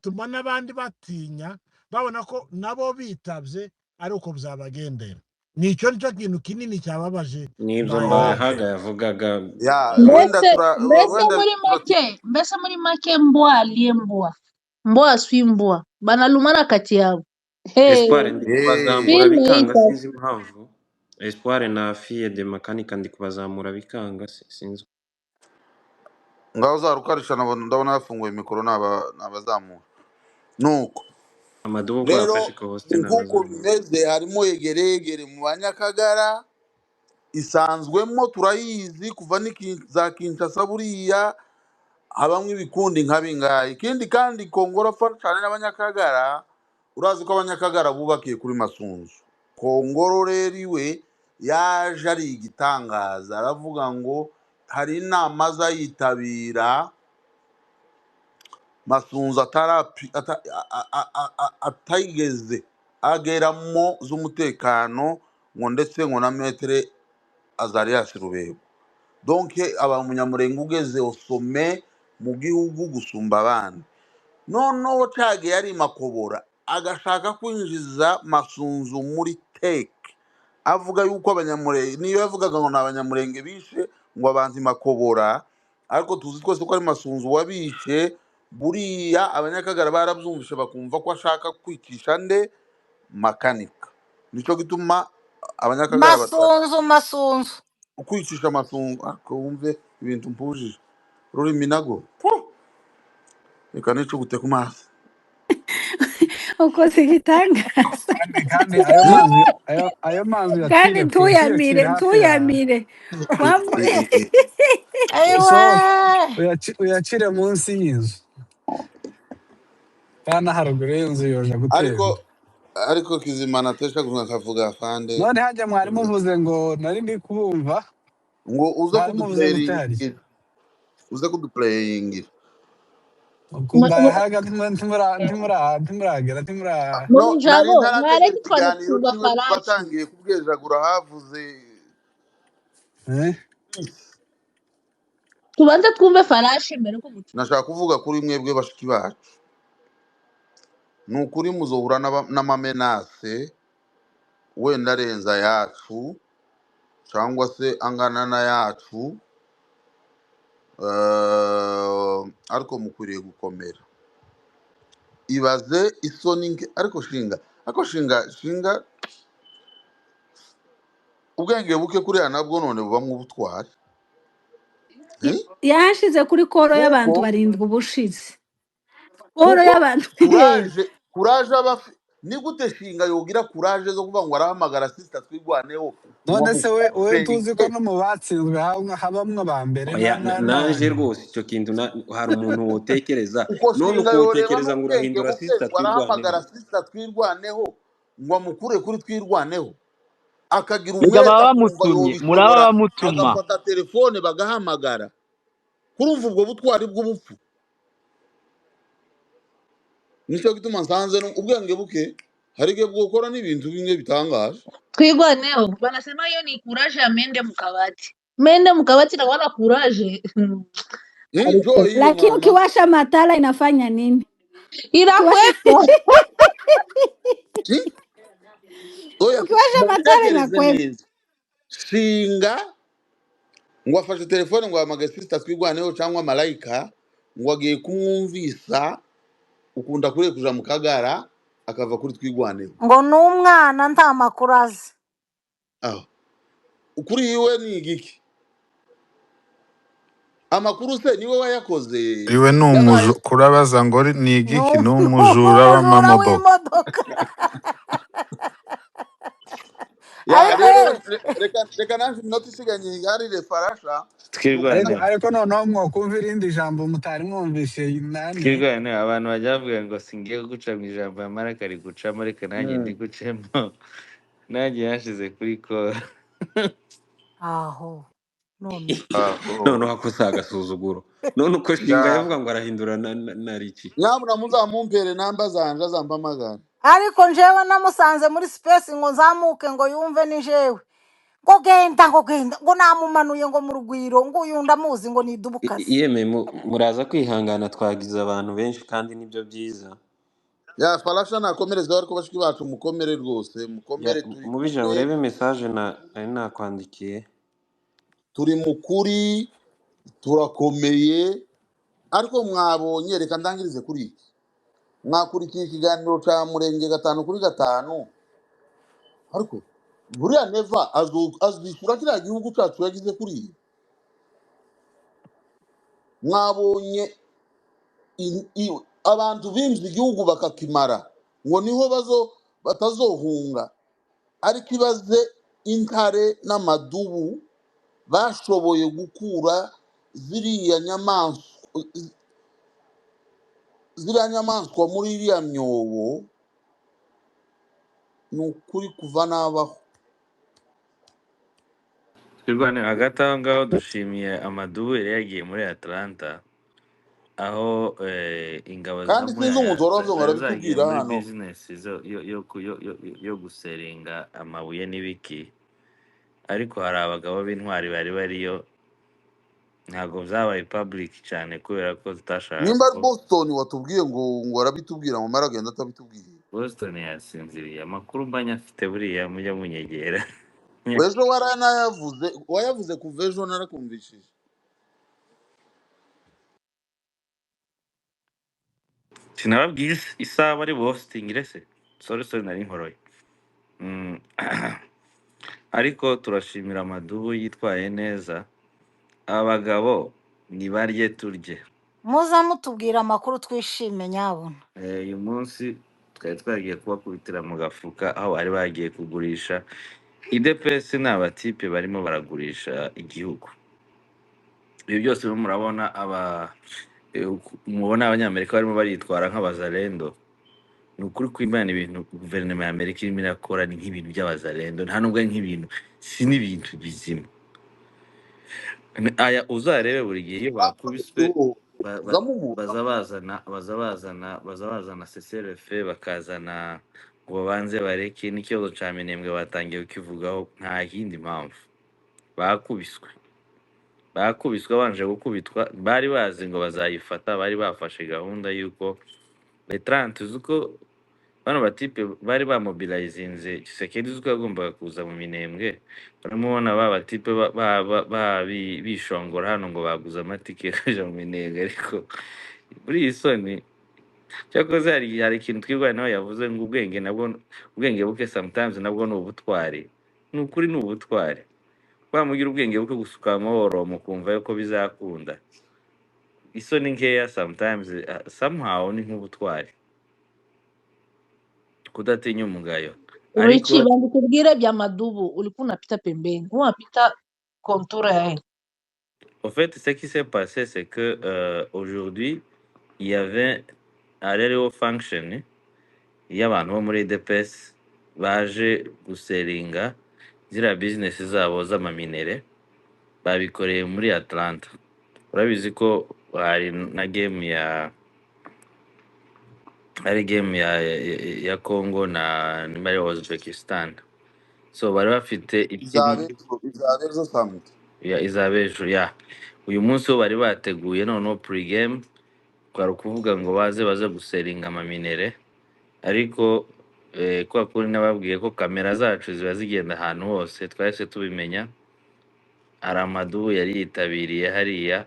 bituma n'abandi batinya babona ko nabo bitabye ari uko byabagendera. Nicyo kintu kinini cyababaje nibyo Mbayahaga yavugaga. mbese muri make mbwa aliembwa mbwa aswimbwa banalumana kati yabo. Espoir ndi kubazamura bikanga sinzi impamvu. Espoir na fille de makanika ndi kubazamura bikanga sinzi. Ngaho zarukarisha ndabona yafunguye mikoro n'abazamura nuko Amadubo ko afashe ko hoste nkuko bimeze harimo yegeregere mu Banyakagara isanzwemo turayizi kuva za Kinshasa buriya habamwe ibikundi nka bingahe. Ikindi kandi Kongoro afana cyane n'Abanyakagara, urazi ko Abanyakagara bubakiye kuri Masunzu. Kongoro rero iwe yaje ari igitangaza, aravuga ngo hari inama azayitabira Masunzu atayigeze ageramo z'umutekano ngo ndetse ngo na Metre Azarias Rubego. Donc aba umunyamurenge ugeze osome mu gihugu gusumba abandi. Noneho Cage yari Makobora agashaka kwinjiza Masunzu muri tek, avuga yuko abanyamurenge niyo yavugaga ngo n'abanyamurenge bishe ngo abanzi Makobora, ariko tuzi twese ko ari Masunzu wabishe. Buriya Abanyakagara barabyumvishe bakumva ko ashaka kwicisha nde makanika. Nico gituma Abanyakagara Masunzu kwicisha Masunzu akumve ibintu mpujije rurimi nago reka nico gute ku maso ukoze igitangaza kandi ayo mazi kandi ntuyamire uyacire munsi y'inzu kandi haruguru y'inzu yoja gutera. Ariko Kizimana atesha kuvuga fande none hajya mwari muvuze ngo nari ndi kubumva ngo uze kuduplayingira Mbayahaga ntimuragera mu njabo mwareke twandikuba farashi batangiye kubwejagura havuze tubanze twumve farashi mbere ko nashaka kuvuga kuri mwebwe bashiki bacu. Nukuri muzohura n'amamenase wenda arenza yacu cyangwa se angana na yacu, ariko mukwiriye gukomera. Ibaze isoni ariko shinga ubwenge buke kuriya nabwo none bubamwe ubutwari. yashize kuri koro y'abantu barindwi ubushize. Koro y'abantu kuraje abafi ni gute shinga yogira kuraje zo kuvuga ngo arahamagara sister twigwaneho. None se we tuzi ko no mu batsinzwe habamwe ba mbere naje rwose icyo kintu hari umuntu wotekereza none uko wotekereza ngo urahindura sister twirwaneho ngo amukure kuri twirwaneho akagira muraba bamutuma agafata telefone bagahamagara. Kurumva ubwo butwari bw'ubupfu nico gituma nsanze ubwenge buke harige bwokora n'ibintu bimwe bitangaje. Twigwaneho banasema hiyo ni kuraje ya mende mkabati na wala kuraje lakini ukiwasha matala inafanya nini? Inakwepa. Ukiwasha matala inakwepa. Shinga ngo afashe telefone ngo ahamagare sister twigwaneho cyangwa Malayika ngo agiye kumwumvisa ukunda kure kuja mu Kagara akava kuri twigwaneho ngo n'umwana nta makuru azi. Ukuri iwe ni igiki? Amakuru se niwe wayakoze? Iwe kurabaza ngo ni igiki? N'umujura w'amamodoka. Reka nanjye iminota isiganye igarire farasha ariko noneho mwokumva irindi jambo mutari mwumvishe nani twirwane abantu bajya bavuga ngo singiye guca mu ijambo ya Maraka ari gucamo reka nanjye ndi gucemo nanjye yashize kuri kora none hakosa agasuzuguro none uko shinga yavuga ngo arahindura na Riki nyabuna muzamumpere namba zanje azampamagara ariko njewe namusanze muri space ngo nzamuke ngo yumve ni jewe ngo genda ngo namumanuye ngo mu rugwiro ngo uyu ndamuzi ngo ni idubukazi. yeme muraza kwihangana twagize abantu benshi kandi nibyo byiza. ya farasha nakomereza ariko bashiki bacu mukomere rwose mukomere turi Mubija kumwe urebe message nari nakwandikiye. turi mukuri turakomeye ariko mwabonye reka ndangirize kuri iki mwakurikiye ikiganiro ca Murenge 5 kuri 5 ariko buriya neva azishyura kiriya gihugu cyacu yagize kuri iyi mwabonye abantu bimze igihugu bakakimara ngo niho batazohunga ariko ibaze intare n'amadubu bashoboye gukura ziriya nyamaswa muri iriya myobo ni ukuri kuva nabaho. twirwane hagati aho ngaho dushimiye Amadubu yari yagiye muri Atlanta aho ingabo za kandi sinzi Muraya umuntu wari wavuze ngo zari zagiye arabitubwira muri hano bizinesi yo guseringa amabuye n'ibiki, ariko hari abagabo b'intwari bari bariyo, ntabwo byabaye public cyane kubera ko tutashaka nimba ari ko Boston watubwiye ngo arabitubwira ngo mara agenda atabitubwiye. Boston yasinziriye. Amakuru mba nyafite buriya mujya munyegera. ejo wayavuze kuva ejo narakumvishije. Sinababwiye isaha bari bositingire se, sorry nari nkoroye. Ariko turashimira Amadubu yitwaye neza. Abagabo nibarye turye. Muza mutubwira amakuru twishime nyabona. Uyu munsi twari twagiye kubakubitira mu gafuka aho bari bagiye kugurisha IDPS n'abatipe barimo baragurisha igihugu. Ibi byose murabona mubona abanyamerika barimo baritwara nk'abazalendo. Ni ukuri kw'Imana ibintu guverinoma ya Amerika irimo irakora ni nk'ibintu by'abazalendo, nta nubwo ari nk'ibintu, si n'ibintu bizima. Aya uzarebe buri gihe iyo bakubiswe baza bazana CCRF bakazana ngo babanze bareke n'ikibazo cya Minembwe batangiye kukivugaho, nta yindi mpamvu. Bakubiswe banje gukubitwa, bari bazi ngo bazayifata, bari bafashe gahunda y'uko Letrante uko bano batipe bari bamobilizinze Tshisekedi uko yagombaga kuza mu Minembwe, baramubona ba batipe bishongora hano ngo baguze amatike kaja mu Minembwe. Ariko muri iyi soni cyakoze hari ikintu twirwaye nawe yavuze ngo ubwenge buke sometimes nabwo ni ubutwari. Ni ukuri ni ubutwari. Wamugira ubwenge buke gusuka amahoro mukumva yuko bizakunda. Isoni nkeya sometimes somehow ni nk'ubutwari, kudatinya umugayo. Richie, bandikubwire bya Madubu, ulikuwa unapita pembeni, unapita kontura ya En fait, ce qui s'est passé, c'est que aujourd'hui, il y avait un radio function, il y a abantu bo muri DPS baje guseringa ziriya business zabo z'amaminere, babikoreye muri Atlanta. Urabizi ko hari na game ya Congo na nimba Uzbekistan. So bari bafite izabejo summit izabejo ya uyu munsi wo bari bateguye noneho pre-game kwari ukuvuga ngo baze guseringa amaminere, ariko kwa kuri nababwiye ko kamera zacu ziba zigenda ahantu hose, twahise tubimenya. Hari Amadubu yari yitabiriye hariya,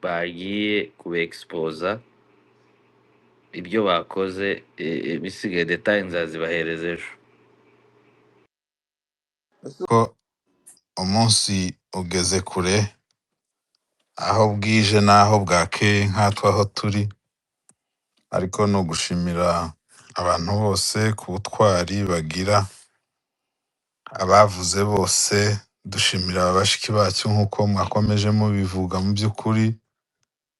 bagiye kubexposa ibyo bakoze, bisigaye detail nzazibahereza ejo. ko umunsi ugeze kure, aho bwije n'aho bwakeye nkatwe aho turi, ariko ni ugushimira abantu bose ku butwari bagira, abavuze bose dushimira bashiki bacu nk'uko mwakomeje mubivuga. Mu by'ukuri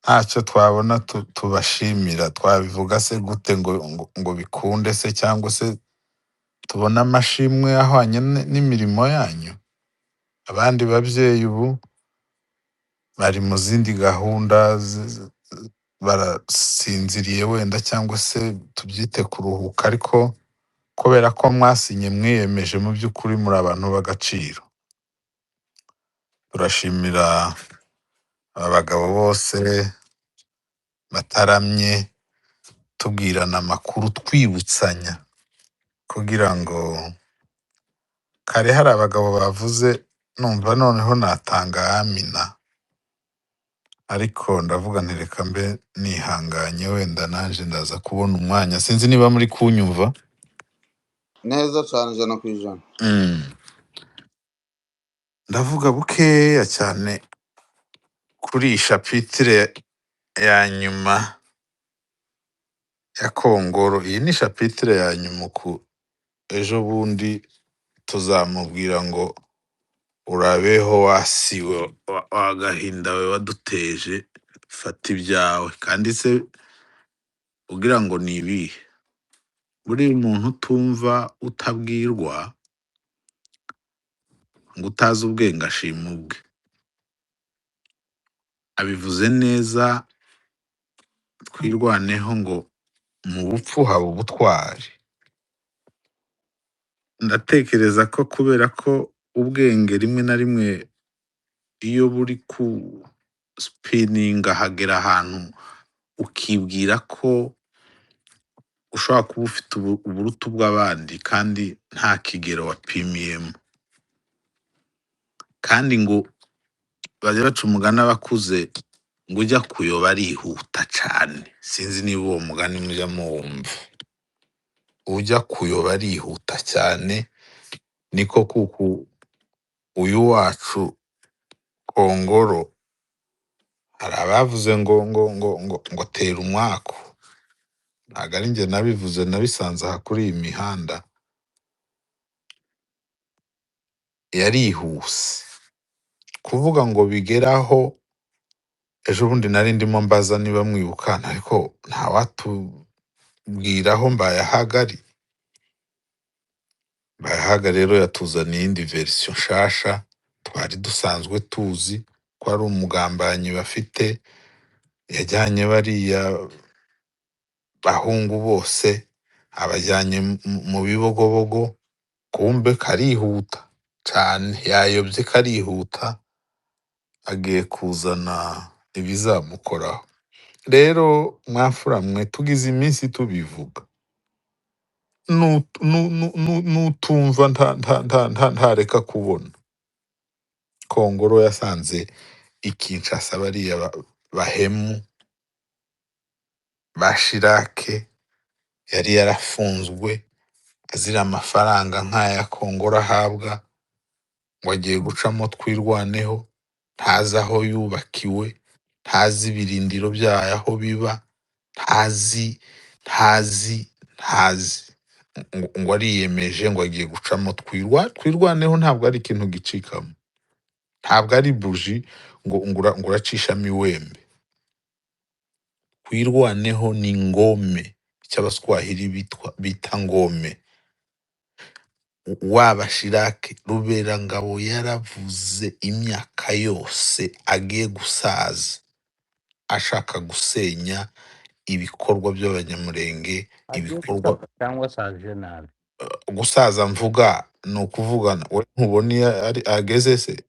ntacyo twabona tubashimira, twabivuga se gute ngo bikunde se, cyangwa se tubona amashimwe ahwanye n'imirimo yanyu. Abandi babyeyi ubu bari mu zindi gahunda, barasinziriye wenda, cyangwa se tubyite kuruhuka, ariko kubera ko mwasinye mwiyemeje, mu by'ukuri muri abantu b'agaciro. turashimira abagabo bose bataramye tubwirana amakuru twibutsanya kugira ngo kare hari abagabo bavuze numva noneho natanga amina ariko ndavuga nti reka mbe nihanganye wenda nanje ndaza kubona umwanya sinzi niba muri kunyumva. neza cyane 100%. Ndavuga bukeya cyane kuri iyi shapitire ya nyuma ya Kongoro. Iyi ni shapitire ya nyuma ku ejo bundi tuzamubwira ngo urabeho wasiwe wagahinda we waduteje fata ibyawe kandi se ugira ngo ni ibihe buri muntu utumva utabwirwa ngo utazi ubwenge ashima ubwe abivuze neza twirwaneho ngo mu bupfu haba ubutwari. Ndatekereza ko kubera ko ubwenge rimwe na rimwe iyo buri ku sipininga hagera ahantu ukibwira ko ushobora kuba ufite uburutu bw'abandi kandi nta kigero wapimiyemo kandi ngo bajya baca umugani abakuze ngo ujya kuyoba arihuta cyane. Sinzi niba uwo mugani mujya muwumva. Ujya kuyoba arihuta cyane niko kuko uyu wacu Kongoro hari abavuze ngo tera umwaku. Ntabwo ari njye nabivuze nabisanze aha kuri iyi mihanda. Yarihuse kuvuga ngo bigeraho. Ejo bundi nari ndimo mbaza niba mwibukana ariko ntawatubwiraho Mbayahagari. Mbayahaga rero yatuzaniye indi verisiyo nshasha twari dusanzwe tuzi ko ari umugambanyi bafite yajyanye bariya bahungu bose abajyanye mu bibogobogo kumbe karihuta cyane yayobye karihuta agiye kuzana ibizamukoraho. Rero mwafura mwe tugize iminsi tubivuga nutumva ntareka kubona Kongoro yasanze ikinshasa bariya bahemu bashirake yari yarafunzwe azira amafaranga nk'aya Kongoro ahabwa ngo agiye gucamo twirwaneho ntazi aho yubakiwe ntazi ibirindiro byayo aho biba ntazi ngo ariyemeje ngo agiye gucamo twirwaneho ntabwo ari ikintu gicikamo ntabwo ari buji ngo uracishamo iwembe. Twirwaneho ni ngome cy'abaswahili bita ngome. Wabashirake Ruberangabo yaravuze imyaka yose agiye gusaza ashaka gusenya ibikorwa by'abanyamurenge ibikorwa cyangwa saje nabi gusaza mvuga ni ukuvugana we ntubona ageze se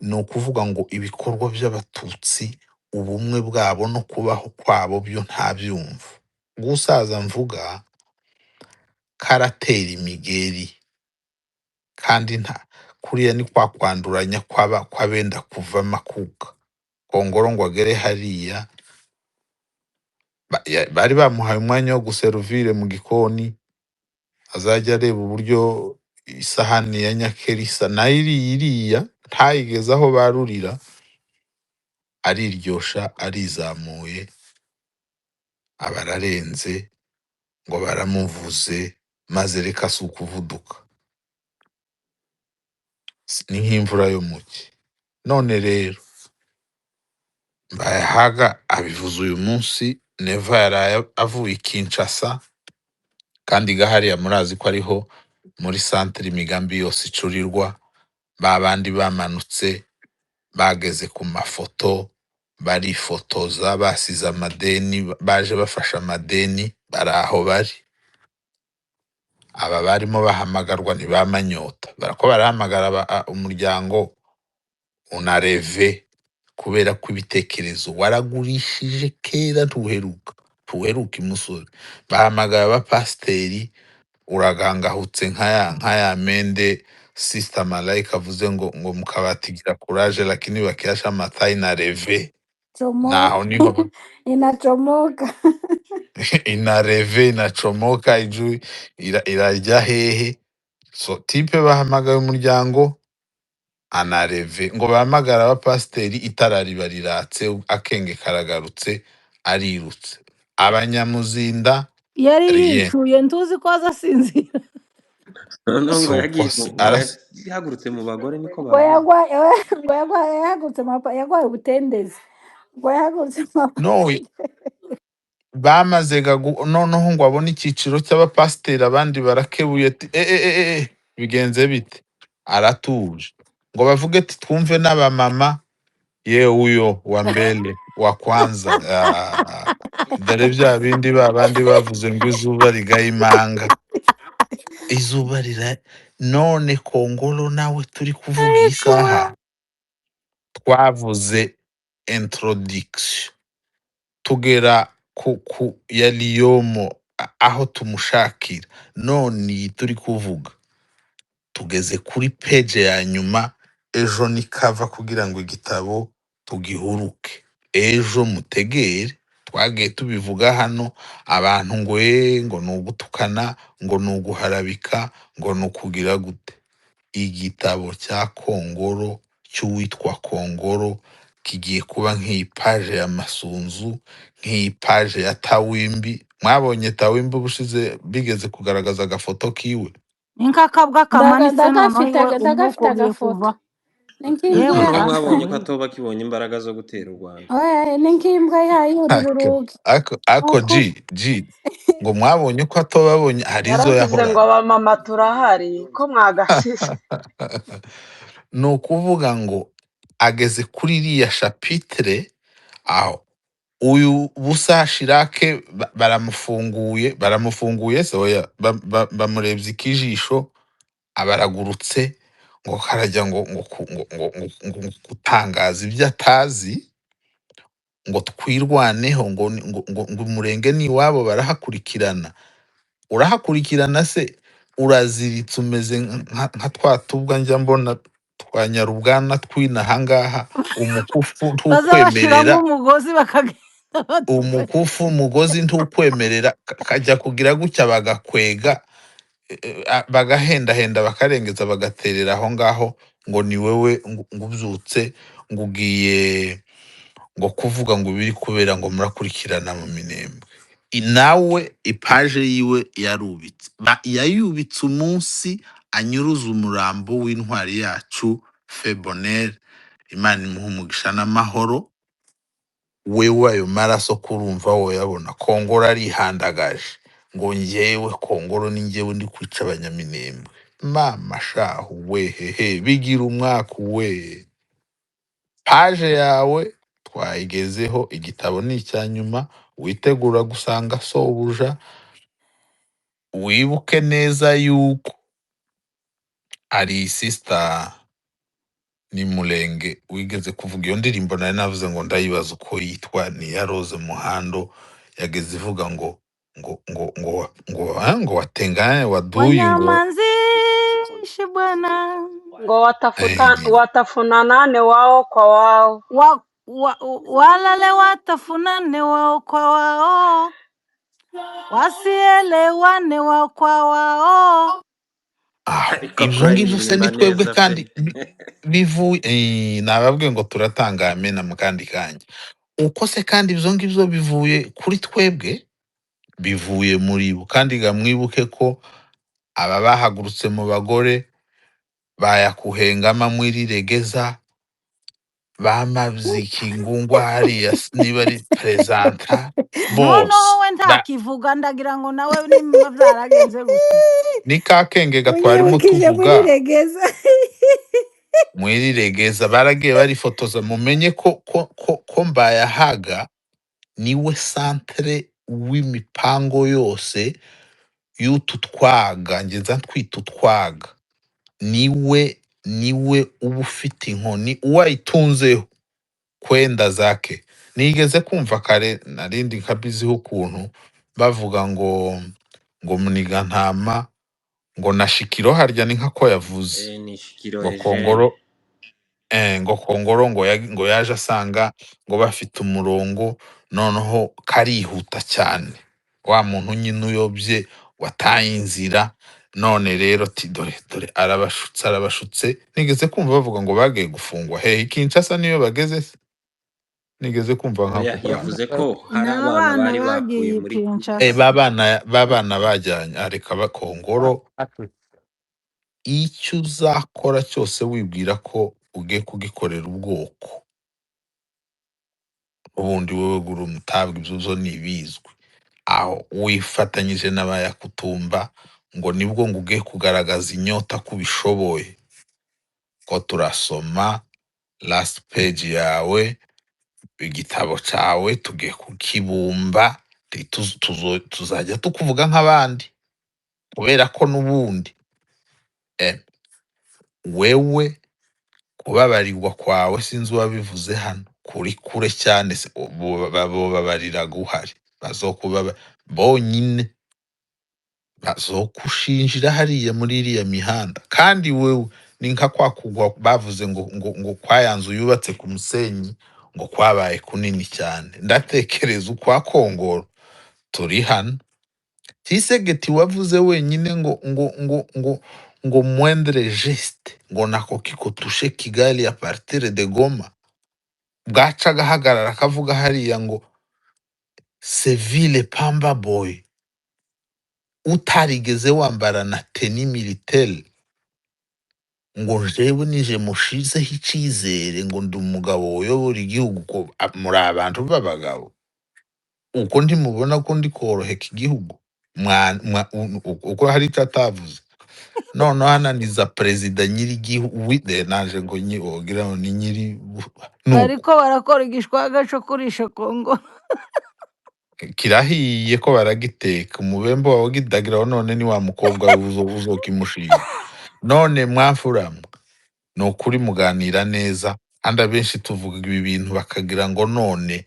ni ukuvuga ngo ibikorwa by'abatutsi ubumwe bwabo no kubaho kwabo byo ntabyumva. Gusaza mvuga karatera imigeri kandi nta kuriya ni kwa kwanduranya kwabenda kuva makuka. Kongoro ngo agere hariya bari bamuhaye umwanya wo guservire mu gikoni azajya areba uburyo isahani ya Nyakerisa nayo iriya ntayigeze aho barurira ariryosha arizamuye abararenze ngo baramuvuze maze reka si ukuvuduka ni nk'imvura yo muki. None rero Mbayahaga abivuze uyu munsi Neva yaraye avuye Kinshasa kandi gahariya murazi ko ariho muri centre imigambi yose icurirwa babandi bamanutse bageze ku mafoto barifotoza basize amadeni baje bafasha amadeni bari aho bari aba barimo bahamagarwa ntibamanyota barako barahamagara umuryango unareve kubera ko ibitekerezo waragurishije kera ntuheruka imusore bahamagara abapasiteri uragangahutse nkaya mende Sister Malaika avuze ngo mukabatigira courage lakini bakiasha mathai na reve naho niho inachomoka. inareve inacomoka ijui irajya hehe so tipe bahamagaye umuryango anareve ngo bahamagara abapasiteri itara riba riratse akenge karagarutse arirutse abanyamuzinda Yari rien yishuye ntuzi ko azasinzira. noneho ngo so yagiye kwasi ngo yahagurutse mu bagore niko Ngo bavuga yahagurutse yagwaye ubutendezi. Ngo yahagurutse no bamazega noneho ngo abone icyiciro cy'abapasiteri abandi barakebuye ati bigenze bite aratuje ngo bavuge ati twumve n'abamama ye uyo wa mbele wa kwanza dore bya bindi babandi bavuze ngo izuba rigaye imanga izuba rira none kongolo nawe turi kuvuga iyi saha twavuze introduction tugera ku ya liyomo aho tumushakira none turi kuvuga tugeze kuri page ya nyuma ejo nikava kugira ngo igitabo tugihuruke ejo mutegere twagiye tubivuga hano abantu ngo ngo ni ugutukana ngo ni uguharabika ngo ni ukugira gute igitabo cya kongoro cy'uwitwa kongoro kigiye kuba nk'ipaje ya masunzu nk'ipaje ya tawimbi mwabonye tawimbi ubushize bigeze kugaragaza agafoto kiwe Inkakabwa kamanitse noneho iwe umwuka ndagafite ugiye agafoto. kuva N'ink'imbwa noneho yewe mwabonye ko atoba akibonye imbaraga zo gutera u Rwanda n'ink'imbwa yayurira urugi. ako Ukuri. G ngo mwabonye ko atobabonye hari izo yaravuze ngo yahoraga abamama turahari ko mwagasize. ni ukuvuga ngo ageze kuri iriya shapitire aho uyu busa shirake baramufunguye se oya bamurebye ikijisho abaragurutse ngo karajya ngo gutangaza ibyo atazi ngo twirwaneho ngo umurenge n'iwabo barahakurikirana urahakurikirana se uraziritse umeze nka twa tubwa njya mbona twa nyarubwana tw'inahangaha umukufu bazabashiramo ntukwemerera umugozi bakagenda badufashe umugozi ntukwemerera kajya kugira gutya bagakwega bagahendahenda bakarengeza bagaterera aho ngaho ngo ni wewe ngo ubyutse ngo ugiye ngo kuvuga ngo biri kubera ngo murakurikirana mu minembwe nawe ipaje yiwe yarubitse yayubitse umunsi anyuruza umurambo w'intwari yacu Febonel Imana imuha umugisha n'amahoro wewe ayo maraso kurumva woyabona kongoro arihandagaje ngo njyewe kongoro ni njyewe ndi kwica abanyaminembwe mama shahu wehehe bigira umwaka we paje yawe twayigezeho igitabo ni icya nyuma witegura gusanga sobuja wibuke neza yuko ari Sister ni Murenge wigeze kuvuga iyo ndirimbo nari navuze ngo ndayibaza uko yitwa ni ya Rose Muhando yageze ivuga ngo watengane waduyu ngo wanyamanzishi bwana ngo watafunanane wao kwa wao. walale watafunane wao kwa wao wasielewane wao kwa wao. ariko ibyo ngibyo se ni turaririmba twebwe neza kandi pe bivuye nababwiye ngo turatanga amena mu kandi kanya uko se kandi ibyo ngibyo bivuye kuri twebwe bivuye muri bo kandi mwibuke ko aba bahagurutse mu bagore bayakuhengama muri regeza bamabziki ngungwa hariya niba ari presenta noneho bose we ntakivuga ndagira ngo nawe nimba byaragenze gute ni ka kenge gatwarimo Unyibukije muri tuvuga regeza. muri regeza baragiye barifotoza mumenye ko mbayahaga niwe santere w'imipango yose y'utu twaga ngenza ntwita utwaga niwe uba ufite inkoni uwayitunzeho kwenda zake. Nigeze kumva kare narindi nkabiziho ukuntu bavuga ngo muniga ntama ngo na Shikiro harya ni nka ko yavuze ni Shikiro ngo Eugene. Kongoro ngo Kongoro ngo yaje asanga ngo bafite umurongo noneho karihuta cyane, wa muntu nyine uyobye wataye inzira. None rero dore arabashutse. Nigeze kumva bavuga ngo bagiye gufungwa hehe Kinshasa niyo bageze se? Nigeze kumva nka yavuze ko hari ni abana abana bari bakuye bagiye muri Kinshasa. babana bajyanye areka bakongoro. Icyo uzakora cyose wibwira ko ugiye kugikorera ubwoko, ubundi wowe gura umutabwa ibyo ni ibizwi. Aho wifatanyije n'abayakutumba ngo nibwo ngo ugiye kugaragaza inyota ko ubishoboye, ko turasoma last page yawe igitabo cyawe tugiye kukibumba tuzajya tukuvuga nk'abandi, kubera ko n'ubundi wewe kubabarirwa kwawe sinzi uwabivuze hano kuri kure cyane se babarira guhari bazokuba bonyine bazokushinjira hariya muri iriya mihanda. Kandi wewe ni nka kwa kugwa bavuze ngo kwayanzu yubatse ku musenyi ngo kwabaye kunini cyane. Ndatekereza ukwa Kongoro turi hano Tisegeti wavuze wenyine ngo moindre geste ngo nako kiko tushe Kigali a partir de Goma, bwaca gahagarara kavuga hariya ngo Seville Pamba Boy utarigeze wambara na teni militaire ngo jewe nije mushizeho icizere ngo ndi umugabo uyobora igihugu, ko muri abantu b'abagabo uko ntimubona ko ndi koroheka igihugu uko hari icyo atavuze. None hananiza perezida nyiri igihugu naje ngo wogira ngo ni nyiri ariko barakora igishwaga cyo kurisha Kongo kirahiye ko baragiteka umubembe wawe gidagira. None ni wa mukobwa uzokimushinga. None mwafuramwe ni ukuri muganira neza, kandi abenshi tuvuga ibi bintu bakagira ngo none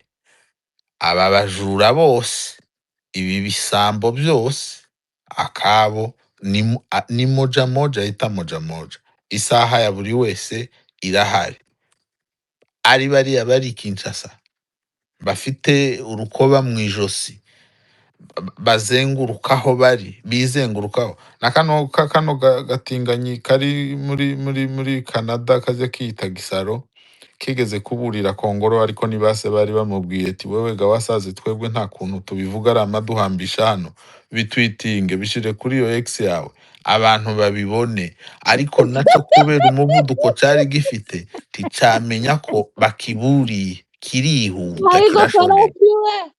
aba bajura bose ibi bisambo byose akabo ni moja moja ita moja moja. Isaha ya buri wese irahari. Ari bariya bari Kinshasa bafite urukoba mu ijosi bazengurukaho bari bizengurukaho na kano gatinganyi kari muri Canada kaje kiyita Gisaro kigeze kuburira Kongoro, ariko nibase bari bamubwiye ati wewe ga wasaze twebwe nta kuntu tubivuga ari amaduhambisha hano bitwitinge bishire kuri yo X yawe abantu babibone. Ariko naco kubera umuvuduko cari gifite ticamenya ko bakiburiye kirihuta kirashobora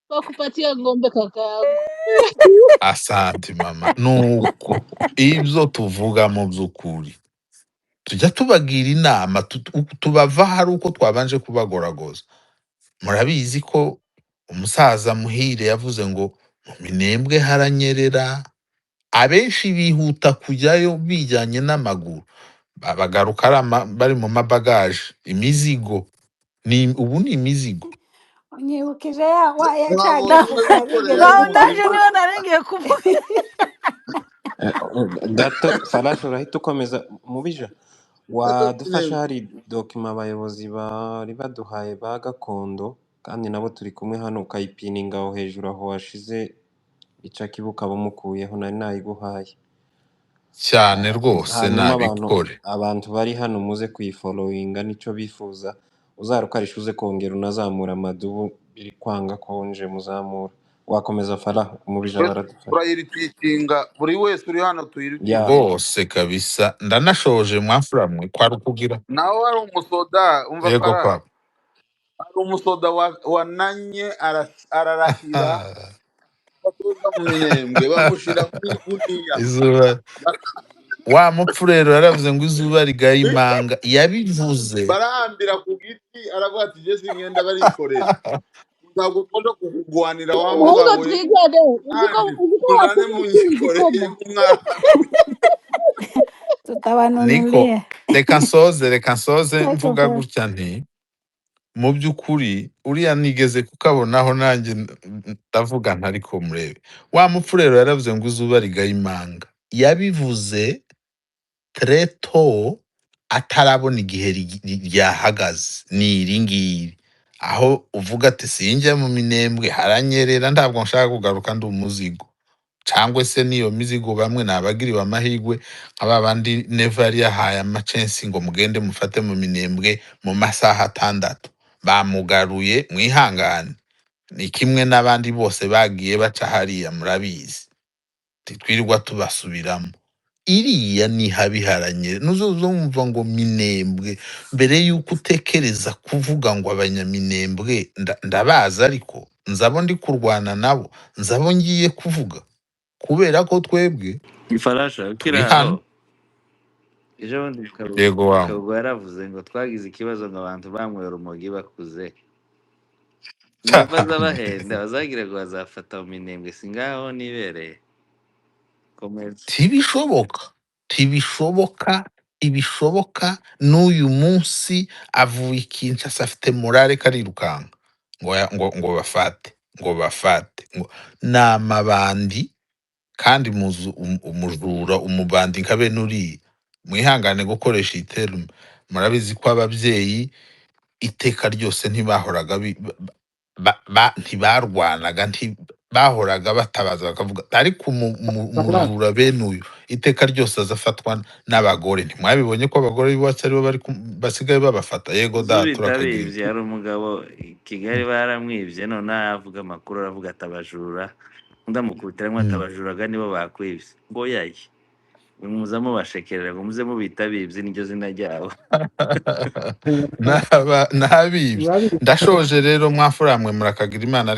bakupatia ngombe kakaangu. Asante mama. Nuko ibyo tuvuga mu by'ukuri tujya tubagira inama tubava hari uko twabanje kubagoragoza. Murabizi ko umusaza Muhire yavuze ngo mu Minembwe haranyerera, abenshi bihuta kujyayo bijyanye n'amaguru bagaruka bari mu mabagaje imizigo ubu ni imizigo. unyibukije yacaga Mwabonye naje niba narengeye kuvuga gato Farashi urahita ukomeza mubija wadufasha. Hari dokima abayobozi bari baduhaye ba gakondo kandi nabo turi kumwe hano ukayipininga aho hejuru aho washize ica kibuka bamukuyeho nari nayiguhaye cyane rwose. hanyuma Nabikore abantu bari hano muze kuyifollowinga nicyo bifuza. Uzarukarisha uze kongera unazamura amadubu biri kwanga konje muzamura. Wakomeza Faraho umubija baradufasha. turayiripitinga buri wese uri hano tuyiripitinga rwose kabisa. Ndanashoje mwafuramwe kwari ukugira nawe hari umusoda umva yego Faraha, papa. hari umusoda wananye ararahira batoza mu Minembwe bamushira muri buniya Izuba wa mupfu rero yaravuze ngo izuba rigaye imanga yabivuze. barahambira ku giti aravuga ati jesi ngenda barikorera ntabwo twaje kukugwanira wa mbwa ahubwo we twigane kandi uziko tuzane wakuze ukiri munyikoreye igikoma nk'umwana niko tutabanunulia reka nsoze ntacyo mvuga pe gutya nti mu by'ukuri uriya nigeze kukabonaho nanjye ndavuga ntari ko murebe wa mupfu rero yaravuze ngo izuba rigaye imanga yabivuze treto atarabona igihe ryahagaze ni iri ngiri aho uvuga ati sinjya mu minembwe haranyerera ntabwo nshaka kugaruka ndi umuzigo cyangwa se n'iyo mizigo bamwe nabagiriwe amahirwe aba bandi neva yari yahaye amacensi ngo mugende mufate mu minembwe mu masaha 6 bamugaruye mwihangane ni kimwe n'abandi bose bagiye baca hariya murabizi titwirirwa tubasubiramo iriya ni habiharanye nuzumva ngo minembwe mbere yuko utekereza kuvuga ngo abanyaminembwe ndabazi ariko nzabo ndi kurwana nabo nzabo ngiye kuvuga kubera ko twebwe ifarasha ukiri turi hano aho ejo bundi yego wawe kabugo yaravuze ngo twagize ikibazo ngo abantu banywera urumogi bakuze neva z'abahenda bazagira ngo bazafata mu minembwe singaho nibereye komeza ntibishoboka n'uyu munsi avuye Kinshasa afite morale karirukanka ngo bafate ngo n'amabandi kandi muzu umujura umubandi nkabe nuri mwihangane gukoresha iterume murabizi ko ababyeyi iteka ryose ntibahoraga ntibarwanaga bahoraga batabaza bakavuga ariko umujura bene uyu iteka ryose azafatwa n'abagore ntimwabibonye ko abagore b'iwacu aribo basigaye babafata yego da turakagira bitabivye hari umugabo i Kigali baramwivye none avuga amakuru aravuga atabajura ndamukubitiramwo atabajuraga nibo bakwivye ngo yaye muza mubashekerera ngo muze mubita bivye niryo zina ryabo nabivye ndashoje rero mwafuramwe murakagira imana